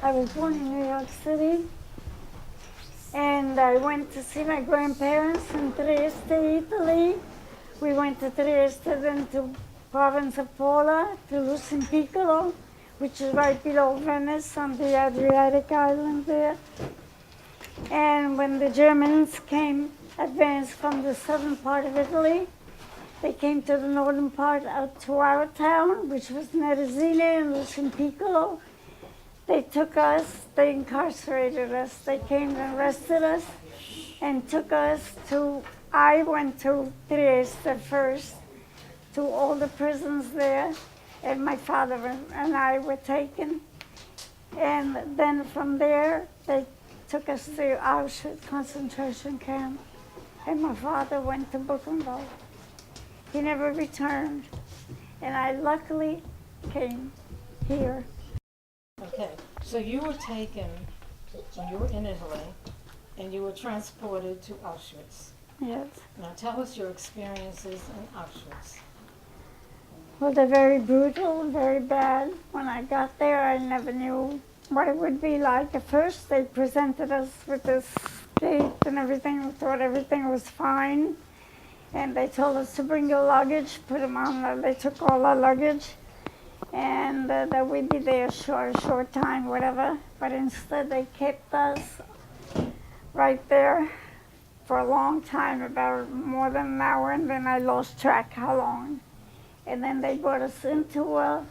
I was born in New York City, and I went to see my grandparents in Trieste, Italy. We went to Trieste, then to province of Pola, to Lucin Piccolo, which is right below Venice on the Adriatic island there. And when the Germans came, advanced from the southern part of Italy, they came to the northern part out to our town, which was Neresine and Lucin Piccolo. They took us, they incarcerated us. They came and arrested us and took us to, I went to Trieste first, to all the prisons there, and my father and I were taken. And then from there, they took us to Auschwitz concentration camp, and my father went to Buchenwald. He never returned, and I luckily came here. Okay, so you were taken when you were in Italy, and you were transported to Auschwitz. Yes. Now tell us your experiences in Auschwitz. Well, they're very brutal, very bad. When I got there, I never knew what it would be like. At first, they presented us with this gate and everything. We thought everything was fine. And they told us to bring your luggage, put them on. They took all our luggage. And that we'd be there for a short time, whatever. But instead, they kept us right there for a long time, about more than an hour, and then I lost track how long. And then they brought us into a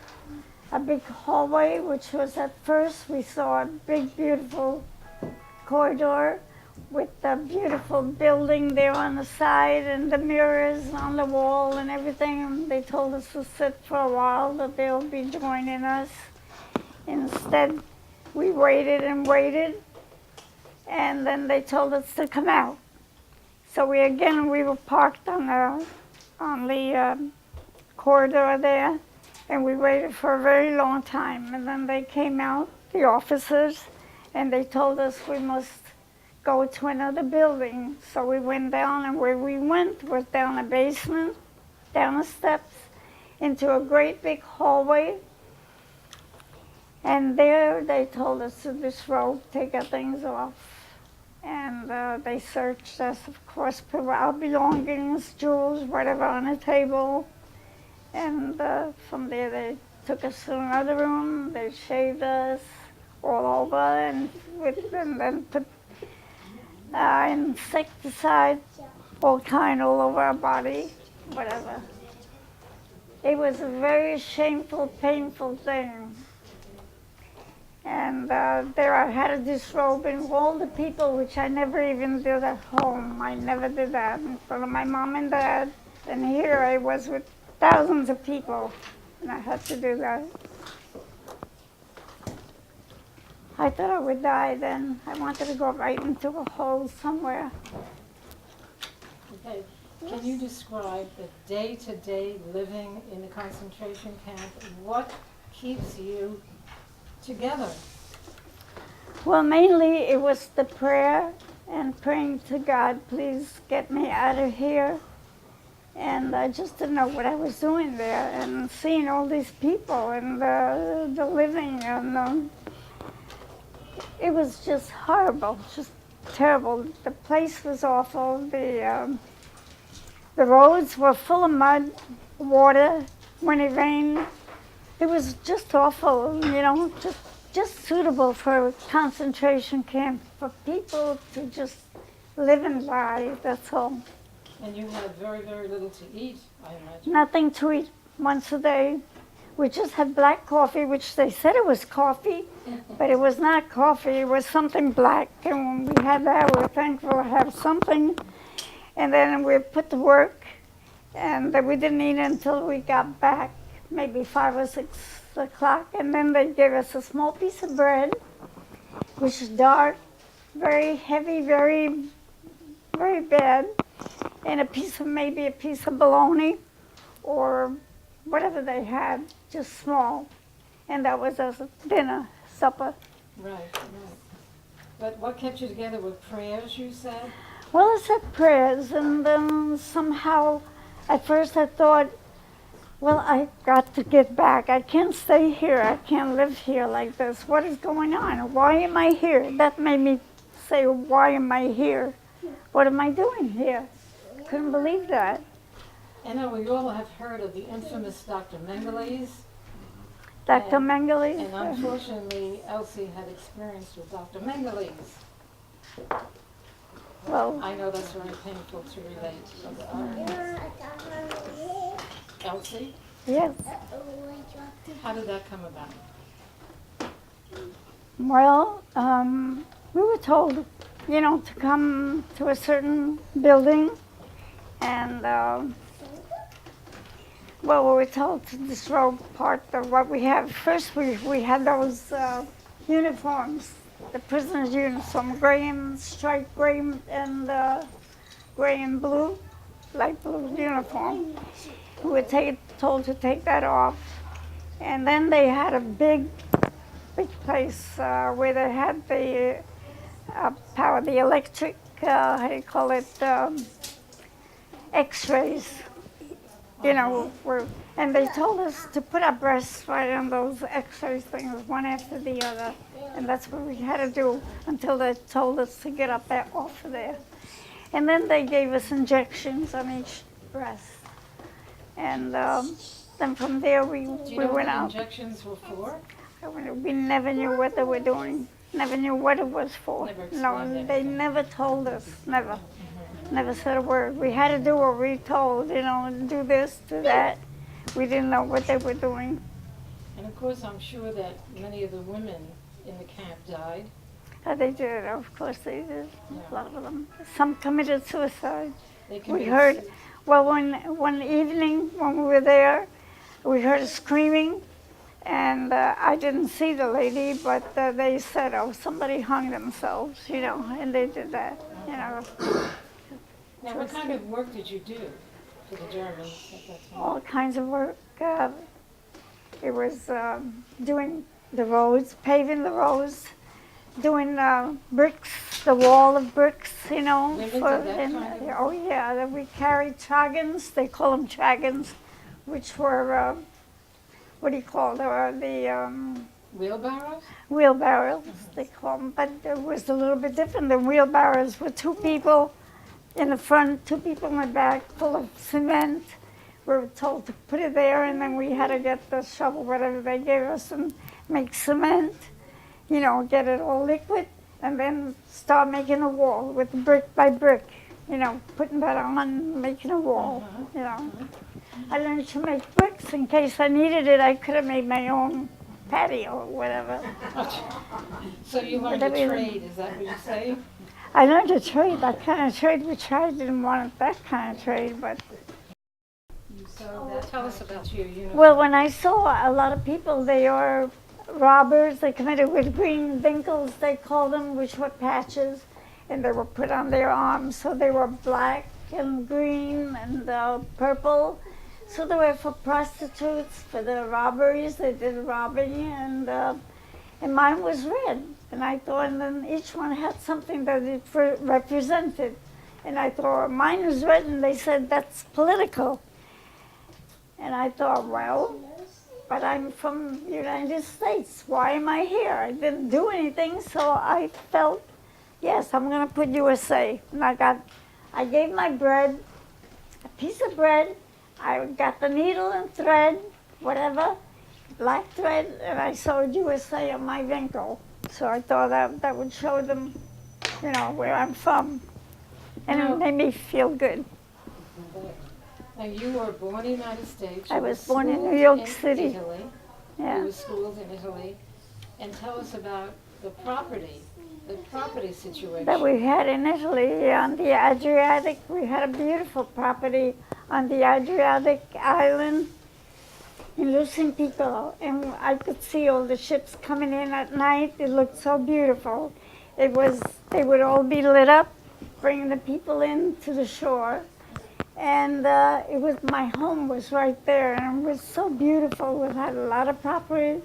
big hallway, which was at first, we saw a big, beautiful corridor with a beautiful building there on the side and the mirrors on the wall and everything. And they told us to sit for a while, that they'll be joining us. Instead, we waited and waited, and then they told us to come out. So we were parked on the corridor there, and we waited for a very long time. And then they came out, the officers, and they told us we must go to another building. So we went down, and where we went was down a basement, down the steps, into a great big hallway. And there they told us to disrobe, take our things off. And they searched us, of course, put our belongings, jewels, whatever on the table. And from there they took us to another room. They shaved us all over and then put insecticide, all over our body, whatever. It was a very shameful, painful thing. And there I had a disrobing of all the people, which I never even did at home. I never did that in front of my mom and dad. And here I was with thousands of people, and I had to do that. I thought I would die then. I wanted to go right into a hole somewhere. Okay, can you describe the day-to-day living in the concentration camp? What keeps you together? Well, mainly it was the prayer and praying to God, please get me out of here. And I just didn't know what I was doing there, and seeing all these people and the living, and it was just horrible, just terrible. The place was awful. The roads were full of mud, water. When it rained, it was just awful, just suitable for a concentration camp, for people to just live and die, that's all. And you had very, very little to eat, I imagine. Nothing to eat once a day. We just had black coffee, which they said it was coffee, but it was not coffee, it was something black. And when we had that, we were thankful to have something. And then we put to work, and then we didn't eat until we got back, maybe 5 or 6 o'clock. And then they gave us a small piece of bread, which is dark, very heavy, very, very bad. And maybe a piece of bologna or whatever they had, just small. And that was our dinner, supper. Right. But what kept you together were prayers, you said? Well, I said prayers, and then somehow, at first I thought Well, I got to get back. I can't stay here. I can't live here like this. What is going on? Why am I here? That made me say, why am I here? What am I doing here? Couldn't believe that. And now we all have heard of the infamous Dr. Mengeles. Dr. And- Mengele? And unfortunately, Elsie had experience with Dr. Mengeles. Well, I know that's very painful to relate. Elsie, yes. how did that come about? Well, we were told, to come to a certain building, and well, we were told to disrobe part of what we have. First, we had those uniforms, the prisoners' uniform, gray and striped gray and gray and blue, light blue uniform. We were told to take that off, and then they had a big place where they had the power, the electric, how do you call it, X-rays, and they told us to put our breasts right on those X-ray things, one after the other, and that's what we had to do until they told us to get up there, off of there. And then they gave us injections on each breast, and then from there we Do you we know what went the out. injections were for? We never knew what they were doing. Never knew what it was for. Never No, explained they anything. never told us. Never. Never said a word. We had to do what we told, do this, do that. We didn't know what they were doing. And of course, I'm sure that many of the women in the camp died. They did, of course they did. Yeah. A lot of them. Some committed suicide. They We committed heard, suicide. well, one evening when we were there, we heard screaming, and I didn't see the lady, but they said, oh, somebody hung themselves, and they did that, Now, what kind of work did you do for the Germans at that time? all kinds of work. It was doing the roads, paving the roads, doing bricks, the wall of bricks, Women did that kind of- oh yeah, then we carried chagans, they call them chagans, which were, what do you call them, the Wheelbarrows? wheelbarrows, they call them, but it was a little bit different. The wheelbarrows were two people in the front, two people in the back, full of cement. We were told to put it there, and then we had to get the shovel, whatever they gave us, and make cement, get it all liquid, and then start making a wall with brick by brick, putting that on, making a wall, I learned to make bricks in case I needed it. I could have made my own patio or whatever. So you learned a trade, is that what you say? I learned a trade, that kind of trade, which I didn't want that kind of trade, but So tell us about your uniform. well, when I saw a lot of people, they are robbers. They committed with green winkles, they call them, which were patches, and they were put on their arms. So they were black and green and purple. So they were for prostitutes, for the robberies. They did robbing, and mine was red. And I thought, and then each one had something that it represented. And I thought, mine was red, and they said, that's political. And I thought, well, but I'm from the United States. Why am I here? I didn't do anything, so I felt, yes, I'm going to put USA. And I gave my bread, a piece of bread. I got the needle and thread, whatever, black thread, and I sewed USA on my winkle. So I thought that would show them, where I'm from. And it made me feel good. Now, you were born in the United States. I You were was born in schooled New York in City. Italy. You Yeah. were schooled in Italy. And tell us about the property situation. That we had in Italy on the Adriatic. We had a beautiful property on the Adriatic island in Piccolo, and I could see all the ships coming in at night. It looked so beautiful. They would all be lit up, bringing the people in to the shore. And my home was right there, and it was so beautiful. We had a lot of property,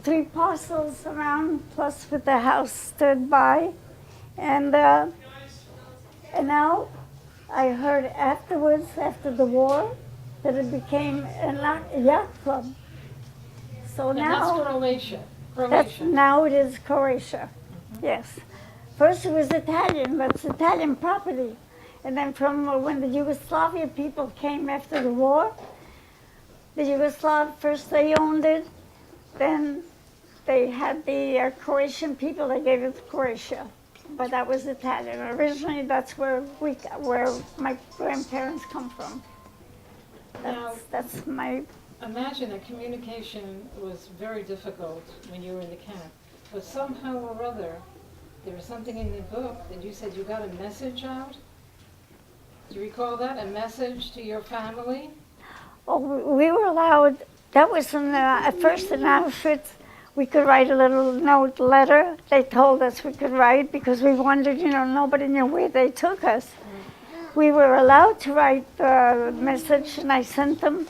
3 parcels around, plus with the house stood by. And now I heard afterwards, after the war, that it became a yacht club. So And now that's Croatia. now it is Croatia. Yes. First it was Italian, but it's Italian property. And then from when the Yugoslavia people came after the war, the Yugoslav, first they owned it, then they had the Croatian people, they gave it to Croatia. But that was Italian. Originally, that's where my grandparents come from. That's my... Imagine that communication was very difficult when you were in the camp, but somehow or other, there was something in the book that you said you got a message out. Do you recall that? A message to your family? Oh, we were allowed, that was at first in Auschwitz, we could write a little note, letter. They told us we could write because we wondered, nobody knew where they took us. We were allowed to write the message, and I sent them,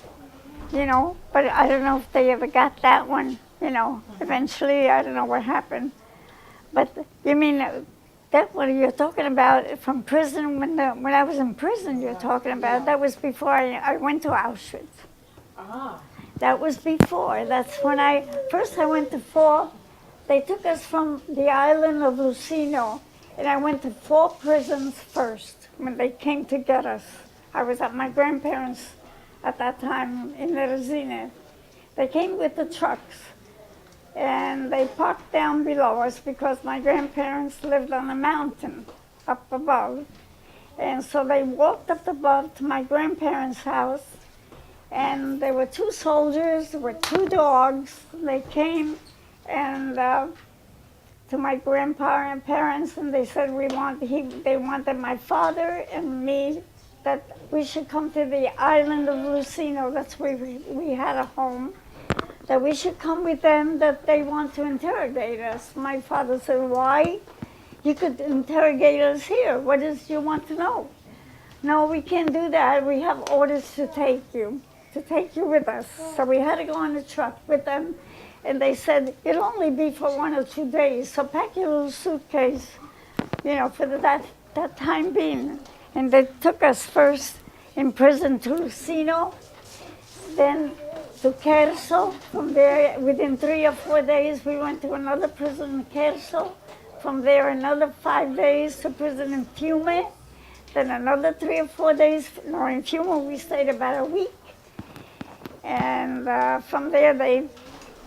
but I don't know if they ever got that one, Eventually, I don't know what happened. But you mean that what you're talking about from prison, when I was in prison you're talking about, that was before I went to Auschwitz. Ah. That was before. That's when first I went to 4, they took us from the island of Lucino, and I went to 4 prisons first when they came to get us. I was at my grandparents' at that time in Resine. They came with the trucks, and they parked down below us because my grandparents lived on a mountain up above. And so they walked up above to my grandparents' house, and there were 2 soldiers, there were 2 dogs. They came and to my grandparents, and they said they wanted my father and me, that we should come to the island of Lucino. That's where we had a home. That we should come with them, that they want to interrogate us. My father said, why? You could interrogate us here. What is you want to know? No, we can't do that. We have orders to take you with us. So we had to go on the truck with them. And they said, it'll only be for 1 or 2 days. So pack your little suitcase, for that time being. And they took us first in prison to Lucino, then to Kerso. From there, within 3 or 4 days, we went to another prison in Kerso. From there, another 5 days to prison in Fiume. Then another 3 or 4 days. No, in Fiume, we stayed about a week. And from there, they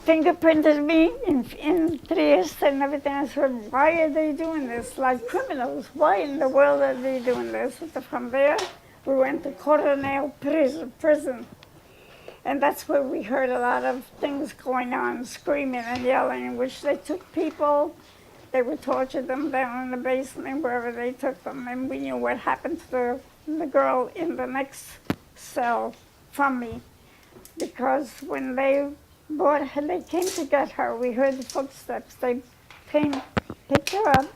fingerprinted me in Trieste and everything. I said, why are they doing this? Like criminals. Why in the world are they doing this? So from there, we went to Coronel prison. And that's where we heard a lot of things going on, screaming and yelling, in which they took people. They would torture them down in the basement, wherever they took them. And we knew what happened to the girl in the next cell from me. Because when they came to get her, we heard the footsteps. They picked her up,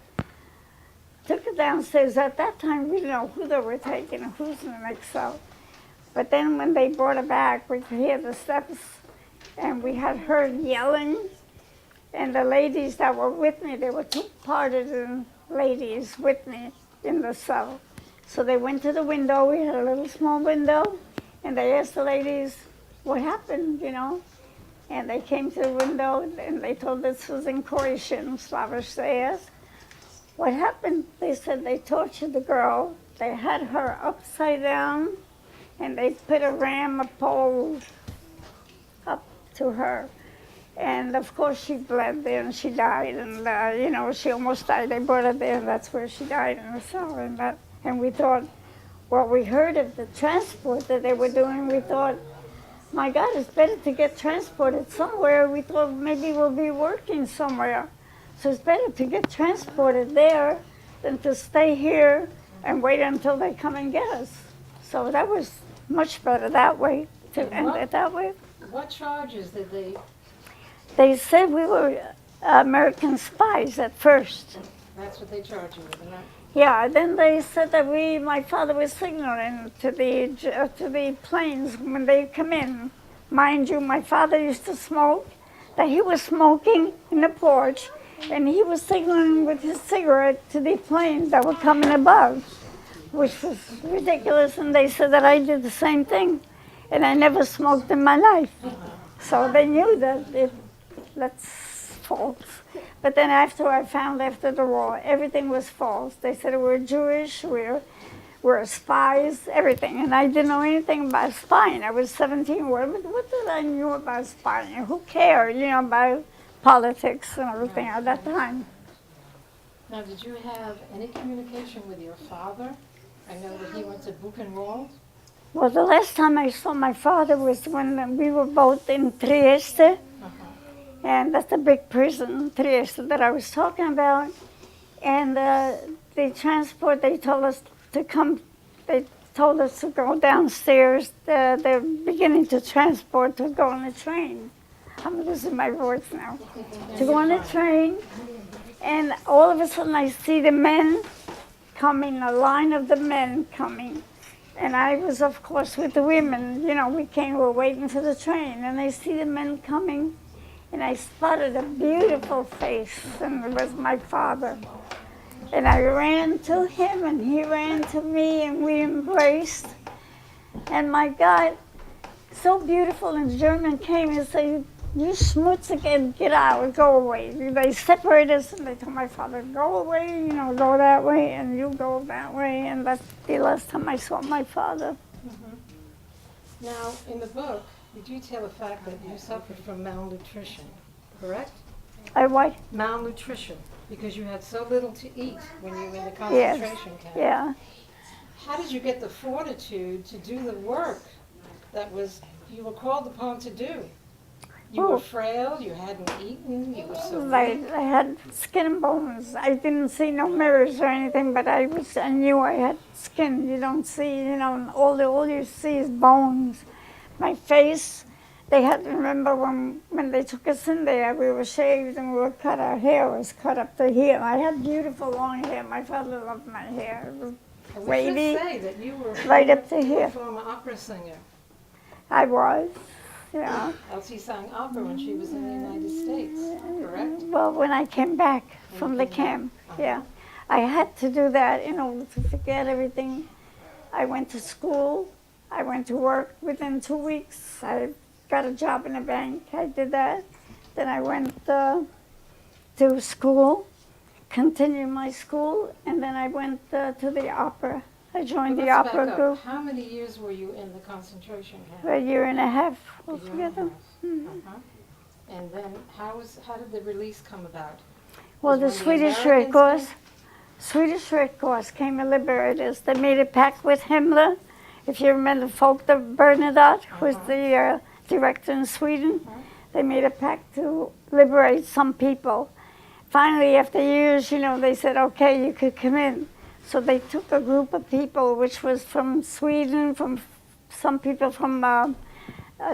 took her downstairs. At that time, we didn't know who they were taking and who's in the next cell. But then when they brought her back, we could hear the steps, and we had heard yelling. And the ladies that were with me, there were 2 partisan ladies with me in the cell. So they went to the window. We had a little small window, and they asked the ladies, what happened, And they came to the window, and they told us this was in Croatian, Slavish. They asked, what happened? They said they tortured the girl. They had her upside down, and they put a pole up to her. And of course she bled there, and she died, and she almost died. They brought her there, and that's where she died in the cell. And we thought, we heard of the transport that they were doing. We thought, my God, it's better to get transported somewhere. We thought maybe we'll be working somewhere. So it's better to get transported there than to stay here and wait until they come and get us. So that was much better that way, to end it that way. What charges did they? They said we were American spies at first. That's what they charged you with, right? Yeah, then they said that my father was signaling to the planes when they come in. Mind you, my father used to smoke, that he was smoking in the porch, and he was signaling with his cigarette to the planes that were coming above, which was ridiculous, and they said that I did the same thing. And I never smoked in my life. So they knew that that's false. But then I found after the war, everything was false. They said we were Jewish, we're spies, everything. And I didn't know anything about spying. I was 17. What did I know about spying? Who cared, about politics and everything at that time? Now, did you have any communication with your father? I know that he went to Buchenwald. Well, the last time I saw my father was when we were both in Trieste. And that's a big prison, Trieste, that I was talking about. And they told us to come, they told us to go downstairs. They're beginning to transport, to go on a train. I'm losing my voice now. To go on a train, and all of a sudden I see the men coming, a line of the men coming. And I was, of course, with the women. We were waiting for the train, and I see the men coming. And I spotted a beautiful face, and it was my father. And I ran to him, and he ran to me, and we embraced. And my God, so beautiful, and the German came and said, "You schmutzig, get out, go away." They separated us, and they told my father, "Go away, go that way, and you go that way." And that's the last time I saw my father. Now, in the book, you detail the fact that you suffered from malnutrition, correct? What? Malnutrition, because you had so little to eat when you were in the concentration camp. Yeah. How did you get the fortitude to do the work that you were called upon to do? You were frail, you hadn't eaten, you were so Right, I had skin and bones. I didn't see no mirrors or anything, but I knew I had skin. You don't see, all you see is bones. My face, they had to remember when they took us in there, we were shaved and we were cut. Our hair was cut up to here. I had beautiful long hair. My father loved my hair. It was wavy, we should say that you were right up to here. a former opera singer. I was, yeah. Elsie sang opera when she was in the United States, correct? Well, when I came back from the camp, yeah. I had to do that in order to forget everything. I went to school. I went to work within 2 weeks. I got a job in a bank. I did that. Then I went to school, continued my school, and then I went to the opera. I joined the opera group. How many years were you in the concentration camp? A year and a half A year and a altogether. half. And then how did the release come about? Well, Was the one of Swedish Americans Red Cross. Swedish Red Cross came and liberated us. They made a pact with Himmler. If you remember Folke Bernadotte, who was the director in Sweden, they made a pact to liberate some people. Finally, after years, they said, okay, you could come in. So they took a group of people, which was from Sweden, from some people from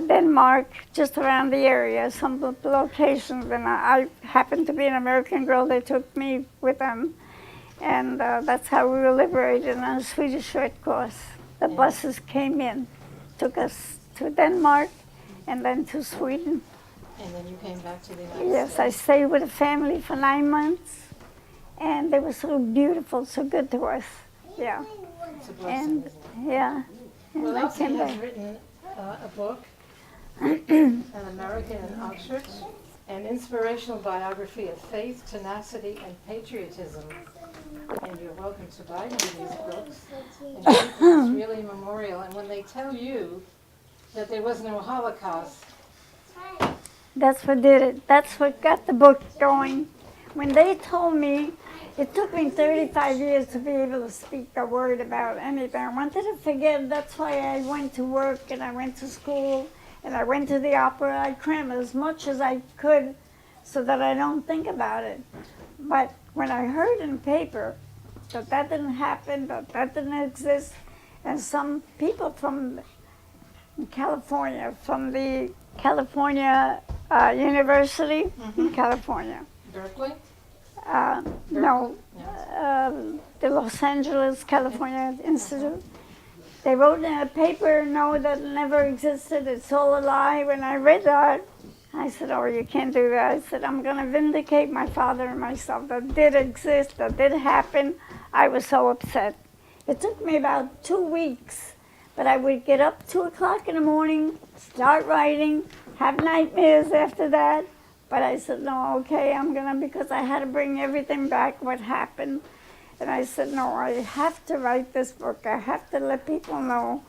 Denmark, just around the area, some locations. And I happened to be an American girl. They took me with them. And that's how we were liberated on the Swedish Red Cross. The buses came in, took us to Denmark, and then to Sweden. And then you came back to the United States? Yes, I stayed with a family for 9 months, and they were so beautiful, so good to us. Yeah. It's a blessing, isn't it? Yeah. And Well, I Elsie came has back. written a book, An American in Auschwitz, an inspirational biography of faith, tenacity, and patriotism. And you're welcome to buy one of these books. And it's really a memorial. And when they tell you that there was no Holocaust, That's what did it. That's what got the book going. When they told me, it took me 35 years to be able to speak a word about anything. I wanted to forget. That's why I went to work and I went to school and I went to the opera. I crammed as much as I could so that I don't think about it. But when I heard in paper that didn't happen, that didn't exist, and some people from California, from the California University in California. Berkeley? No, the Los Angeles, California Institute. They wrote in a paper, no, that never existed, it's all a lie. When I read that, I said, oh, you can't do that. I said, I'm going to vindicate my father and myself. That did exist, that did happen. I was so upset. It took me about 2 weeks But I would get up 2 o'clock in the morning, start writing, have nightmares after that. But I said, no, okay, I'm gonna, because I had to bring everything back, what happened. And I said, no, I have to write this book. I have to let people know.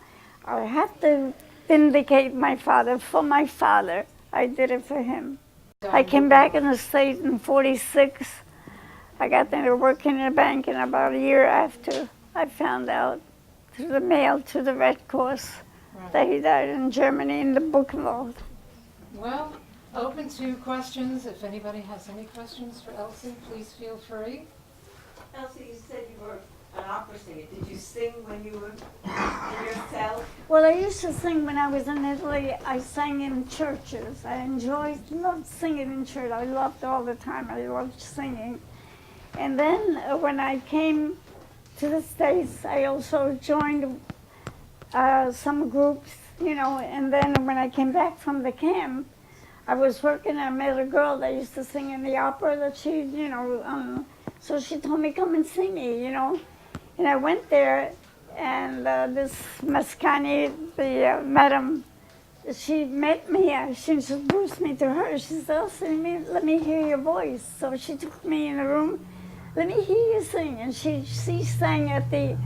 I have to vindicate my father for my father. I did it for him. I came back in the States in 46. I got into working in a bank, and about a year after, I found out through the mail to the Red Cross that he died in Germany in the Buchenwald. Well, open to questions. If anybody has any questions for Elsie, please feel free. Elsie, you said you were an opera singer. Did you sing when you were in your cell? Well, I used to sing when I was in Italy. I sang in churches. I loved singing in church. I loved all the time. I loved singing. And then when I came to the States, I also joined some groups, and then when I came back from the camp, I was working, I met a girl that used to sing in the opera that she, so she told me, come and see me, And I went there, and this Mascani, the madam, she met me, she introduced me to her. She said, Elsie, let me hear your voice. So she took me in a room, let me hear you sing. And she sang at the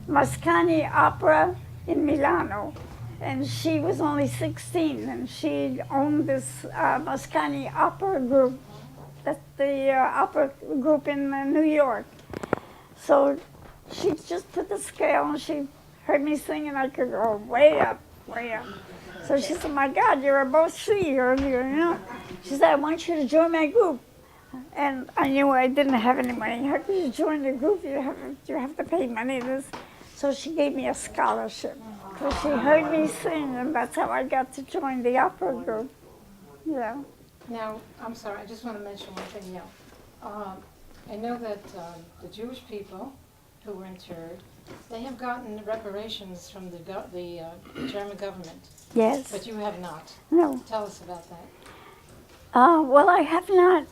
Mascani Opera in Milano. And she was only 16, and she owned this Mascani Opera group. That's the opera group in New York. So she just put the scale, and she heard me sing, and I could go way up, way up. So she said, my God, you're a boss singer, She said, I want you to join my group. And I knew I didn't have any money. How could you join the group? You have to pay money. So she gave me a scholarship. So she heard me sing, and that's how I got to join the opera group. Yeah. Now, I'm sorry, I just want to mention one thing. I know that the Jewish people who were interned, they have gotten reparations from the German government. Yes. But you have not. No. Tell us about that. Well, I have not.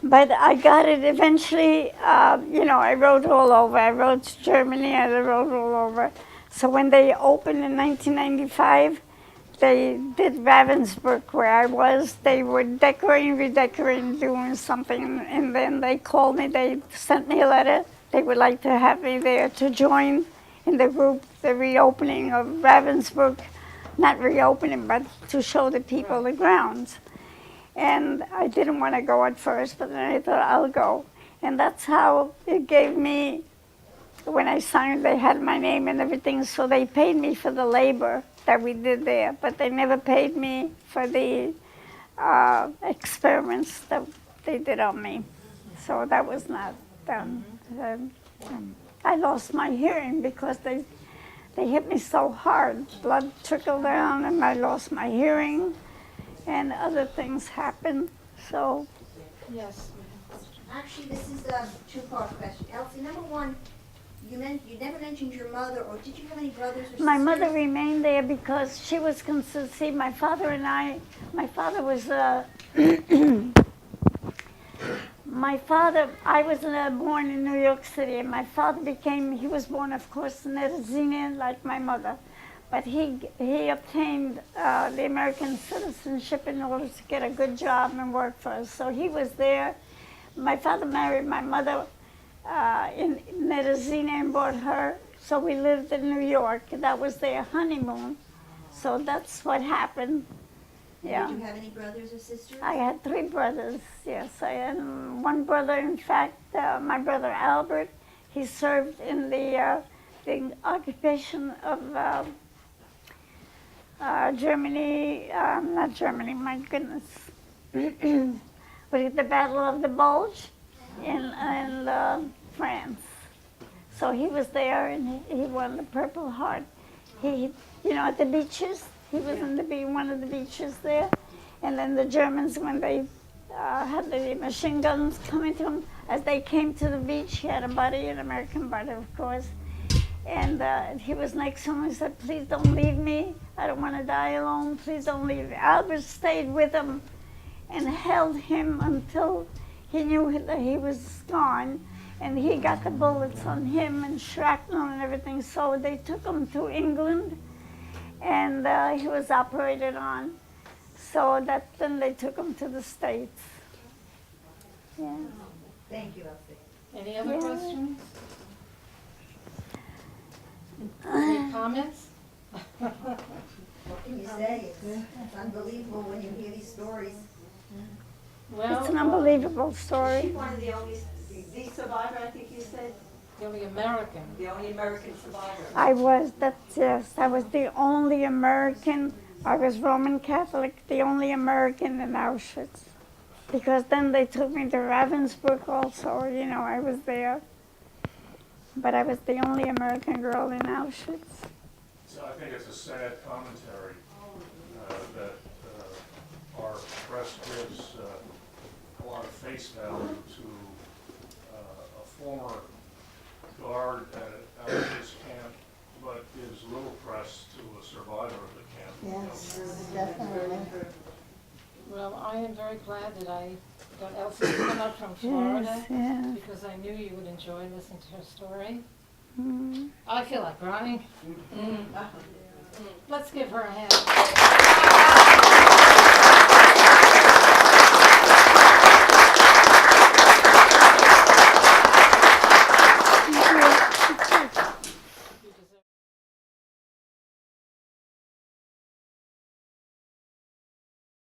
But I got it eventually. I wrote all over. I wrote to Germany, I wrote all over. So when they opened in 1995, they did Ravensbrück, where I was. They were decorating, redecorating, doing something, and then they called me. They sent me a letter. They would like to have me there to join in the group, the reopening of Ravensbrück. Not reopening, but to show the people the grounds. And I didn't want to go at first, but then I thought I'll go. And that's how it gave me, when I signed, they had my name and everything, so they paid me for the labor that we did there, but they never paid me for the experiments that they did on me. So that was not done. I lost my hearing because they hit me so hard. Blood trickled down, and I lost my hearing, and other things happened. So, Yes. Actually, this is a two-part question. Elsie, number one, you never mentioned your mother, or did you have any brothers or sisters? my mother remained there because she was considered. See, my father and I. My father was. I was born in New York City, and my father he was born, of course, in Neresina, like my mother. But he obtained the American citizenship in order to get a good job and work for us. So he was there. My father married my mother in Neresina and brought her. So we lived in New York. That was their honeymoon. So that's what happened. Yeah. Did you have any brothers or sisters? I had 3 brothers, yes. I had one brother, in fact, my brother Albert. He served in the occupation of Germany, not Germany, my goodness. But at the Battle of the Bulge in France. So he was there, and he won the Purple Heart. At the beaches, he was in one of the beaches there. And then the Germans, when they had the machine guns coming to him, as they came to the beach, he had a buddy, an American buddy, of course. And he was next to him and said, please don't leave me. I don't want to die alone. Please don't leave me. Albert stayed with him and held him until he knew that he was gone. and he got the bullets on him and shrapnel and everything. So they took him to England, and he was operated on. So then they took him to the States. Yeah. Thank you, Elsie. Any other Yeah. questions? Any comments? What can you say? It's unbelievable when you hear these stories. It's an Well, unbelievable Is she story. one of the only, the survivor, I think you said? the only American. The only American survivor? I was the only American. I was Roman Catholic, the only American in Auschwitz. Because then they took me to Ravensbrück also, you know, I was there. But I was the only American girl in Auschwitz. So I think it's a sad commentary that our press gives a lot of face value to a former guard at an Auschwitz camp, but gives little press to a survivor of the camp. Yes, definitely. Well, I am very glad that I got Elsie to come up from Florida, Yes. because I knew you would enjoy listening to her story. Mm. I feel like crying. Let's give her a hand.